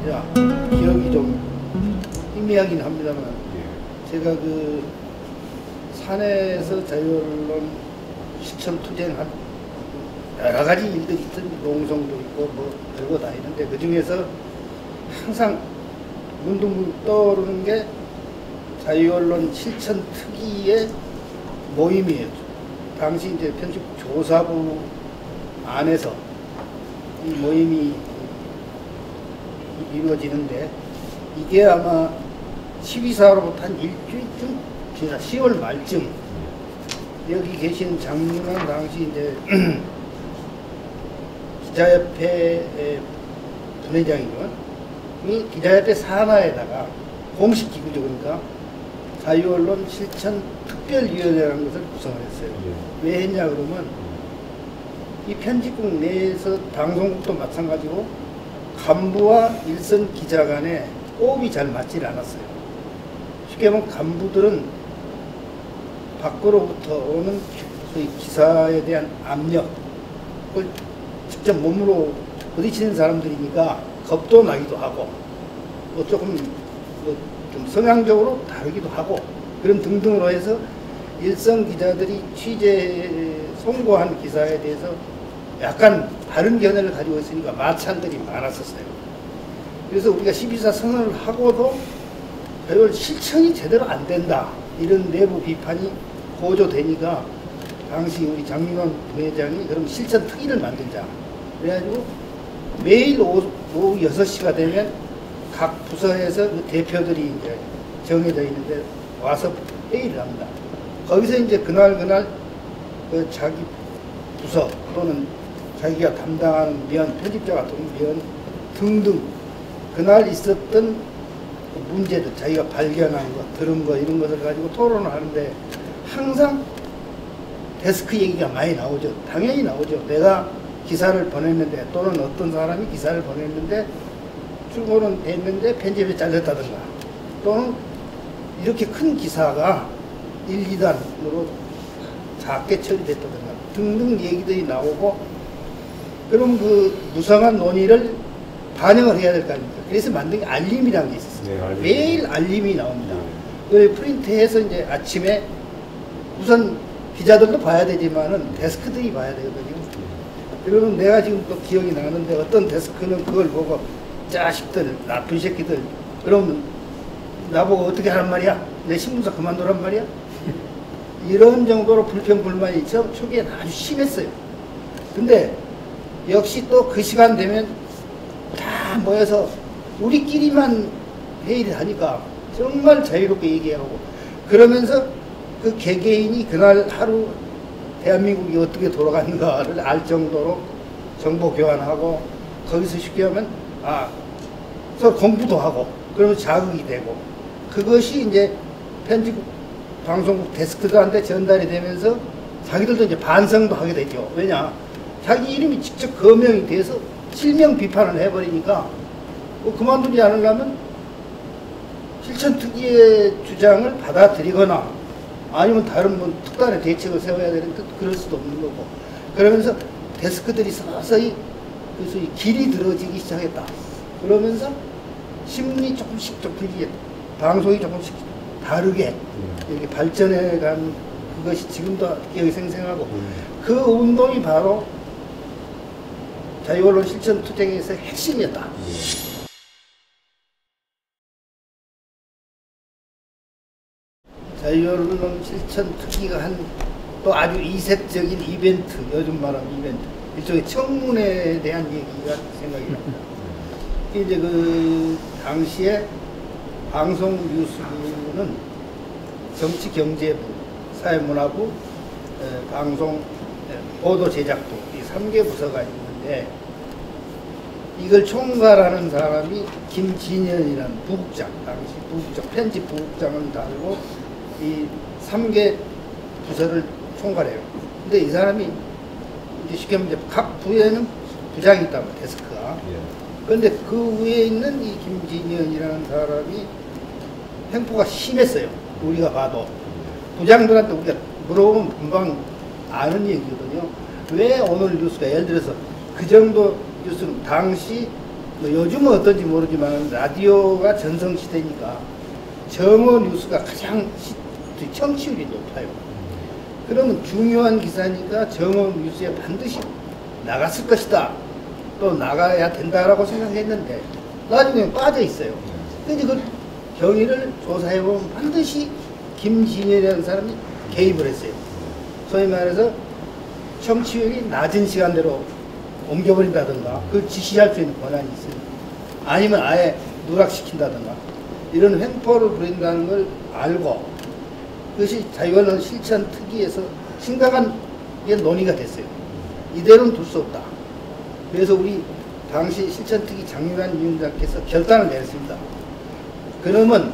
말이죠. 기억이 좀 희미하긴 합니다만, 제가 그 산에서 자유언론 실천 투쟁한 여러 가지 일들이 있던 농성도 있고 뭐 들고 다니는데, 그 중에서 항상 문득문득 떠오르는 게 자유언론 실천 특위의 모임이에요. 당시 이제 편집국 조사부 안에서 이 모임이 이루어지는데, 이게 아마 12사로부터 한 일주일쯤 지나 10월 말쯤, 여기 계신 장윤환 당시 이제 기자협회 부회장이고, 이 기자협회 산하에다가 공식 기구죠. 그러니까 자유언론 실천 특별위원회라는 것을 구성을 했어요. 왜 했냐 그러면, 이 편집국 내에서 방송국도 마찬가지고 간부와 일선 기자 간에 호흡이 잘 맞질 않았어요. 쉽게 말하면 간부들은 밖으로부터 오는 소위 기사에 대한 압력을 직접 몸으로 부딪히는 사람들이니까 겁도 나기도 하고, 뭐 조금 좀 성향적으로 다르기도 하고, 그런 등등으로 해서 일선 기자들이 취재 송고한 기사에 대해서 약간 다른 견해를 가지고 있으니까 마찰들이 많았었어요. 그래서 우리가 12사 선언을 하고도 별로 실천이 제대로 안 된다, 이런 내부 비판이 고조되니까 당시 우리 장윤환 부회장이 그럼 실천 특위를 만들자. 그래가지고 매일 오후 6시가 되면 각 부서에서 그 대표들이 이제 정해져 있는데 와서 회의를 합니다. 거기서 이제 그날 그 자기 부서 또는 자기가 담당하는 면, 편집자 같은 면 등등 그날 있었던 문제들, 자기가 발견한 것, 들은 것, 이런 것을 가지고 토론을 하는데 항상 데스크 얘기가 많이 나오죠. 당연히 나오죠. 내가 기사를 보냈는데, 또는 어떤 사람이 기사를 보냈는데 출고는 됐는데 편집에 잘렸다든가, 또는 이렇게 큰 기사가 1, 2단으로 작게 처리됐다든가 등등 얘기들이 나오고, 그럼 그 무성한 논의를 반영을 해야 될 거 아닙니까? 그래서 만든 게 알림이라는 게 있었어요. 네, 매일 알림이 나옵니다. 그걸 프린트해서 이제 아침에 우선 기자들도 봐야 되지만은 데스크들이 봐야 되거든요. 그러면 내가 지금 또 기억이 나는데, 어떤 데스크는 그걸 보고 자식들, 나쁜 새끼들, 그럼 나보고 어떻게 하란 말이야? 내 신문사 그만두란 말이야? 이런 정도로 불평불만이 초기에는 아주 심했어요. 근데 역시 또 그 시간 되면 다 모여서 우리끼리만 회의를 하니까 정말 자유롭게 얘기하고, 그러면서 그 개개인이 그날 하루 대한민국이 어떻게 돌아가는가를 알 정도로 정보 교환하고, 거기서 쉽게 하면 서로 공부도 하고, 그러면 자극이 되고, 그것이 이제 편집국 방송국 데스크들한테 전달이 되면서 자기들도 이제 반성도 하게 되죠. 왜냐, 자기 이름이 직접 거명이 돼서 실명 비판을 해버리니까 그만두지 않으려면 실천특위의 주장을 받아들이거나 아니면 다른 뭐 특단의 대책을 세워야 되는데 그럴 수도 없는 거고, 그러면서 데스크들이 서서히 그래서 길이 들어지기 시작했다. 그러면서 신문이 조금씩 좁히게, 방송이 조금씩 다르게 이렇게 발전해 간 그것이 지금도 기억이 생생하고, 그 운동이 바로 자유언론 실천 투쟁에서의 핵심이었다. 자유언론 실천 특위가 한 또 아주 이색적인 이벤트, 요즘 말하는 이벤트, 일종의 청문회에 대한 얘기가 생각이 납니다. 이제 그 당시에 방송뉴스부는 정치경제부, 사회문화부, 방송, 보도제작부, 이 3개 부서가 있는데, 이걸 총괄하는 사람이 김진현이라는 부국장, 당시 부국장, 편집 부국장을 달고 이 3개 부서를 총괄해요. 근데 이 사람이 이제 쉽게 말하면 각 부에는 부장이 있다고, 데스크가. 그런데 그 위에 있는 이 김진현이라는 사람이 횡포가 심했어요. 우리가 봐도. 부장들한테 우리가 물어보면 금방 아는 얘기거든요. 왜 오늘 뉴스가, 예를 들어서 그 정도 뉴스는 당시 뭐 요즘은 어떤지 모르지만 라디오가 전성시대니까 정오 뉴스가 가장 청취율이 높아요. 그러면 중요한 기사니까 정오 뉴스에 반드시 나갔을 것이다. 또 나가야 된다라고 생각했는데 나중에 빠져 있어요. 근데 그 경위를 조사해보면 반드시 김진일이라는 사람이 개입을 했어요. 소위 말해서 청취율이 낮은 시간대로 옮겨버린다든가 그 지시할 수 있는 권한이 있어요. 아니면 아예 누락시킨다든가 이런 횡포를 부린다는 걸 알고 그것이 자유언론 실천 특위에서 심각한 게 논의가 됐어요. 이대로는 둘 수 없다. 그래서 우리 당시 실천특위 장유란 위원장께서 결단을 내렸습니다. 그러면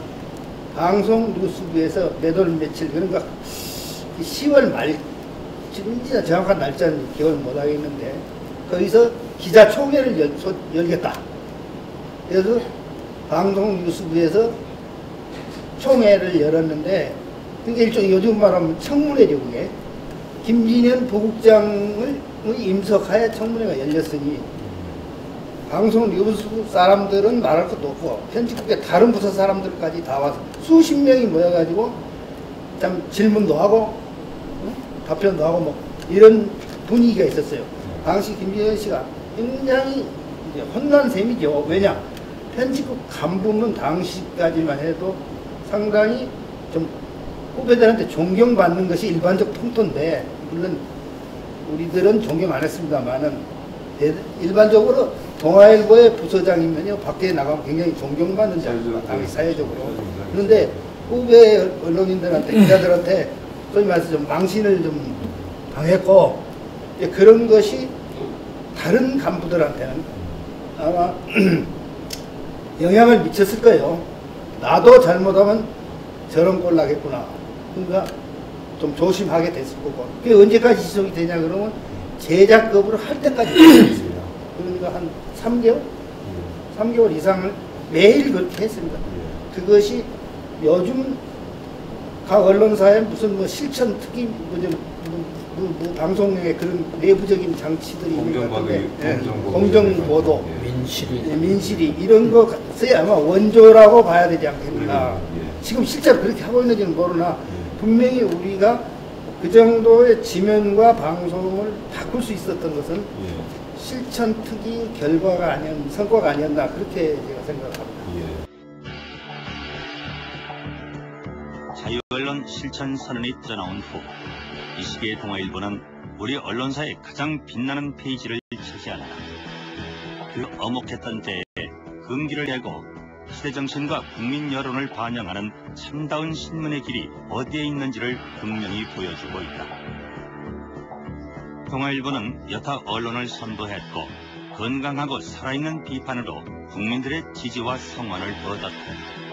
방송뉴스부에서 몇 월 며칠 그러니까 10월 말 진짜 정확한 날짜는 기억을 못하겠는데 거기서 기자총회를 열겠다. 그래서 방송뉴스부에서 총회를 열었는데 그게 일종의 요즘 말하면 청문회죠. 그게 김진현 부국장을 임석하에 청문회가 열렸으니 방송뉴스부 사람들은 말할 것도 없고 편집국의 다른 부서 사람들까지 다 와서 수십 명이 모여가지고 참 질문도 하고 답변도 하고 뭐 이런 분위기가 있었어요. 당시 김진현 씨가 굉장히 이제 혼난 셈이죠. 왜냐 편집국 간부는 당시까지만 해도 상당히 좀 후배들한테 존경받는 것이 일반적 풍토인데 물론 우리들은 존경 안 했습니다만은 일반적으로 동아일보의 부서장이면요 밖에 나가면 굉장히 존경받는 자입니다. 당시 사회적으로. 그런데 후배 언론인들한테 기자들한테 소위 말해서 좀 망신을 좀 당했고 그런 것이 다른 간부들한테는 아마 영향을 미쳤을 거예요. 나도 잘못하면 저런 꼴 나겠구나. 그러니까 좀 조심하게 됐을 거고. 그게 언제까지 지속이 되냐 그러면 제작급으로 할 때까지 지속했습니다. 그러니까 한 3개월? 3개월 이상을 매일 그렇게 했습니다. 그것이 요즘 각 언론사에 무슨 뭐 실천 특위 뭐 방송에 그런 내부적인 장치들이 있는 것 같은데 공정보도 민실이 이런 것이 아마 원조라고 봐야 되지 않겠나. 지금 실제로 그렇게 하고 있는지는 모르나 분명히 우리가 그 정도의 지면과 방송을 바꿀 수 있었던 것은 실천특위 결과가 성과가 아니었나 그렇게 제가 생각합니다. 자유언론 실천 선언이 터져나온 후 이 시기에 동아일보는 우리 언론사의 가장 빛나는 페이지를 차지하느라 그 어목했던 때에 금기를 내고 시대정신과 국민 여론을 반영하는 참다운 신문의 길이 어디에 있는지를 분명히 보여주고 있다. 동아일보는 여타 언론을 선도했고 건강하고 살아있는 비판으로 국민들의 지지와 성원을 얻었다.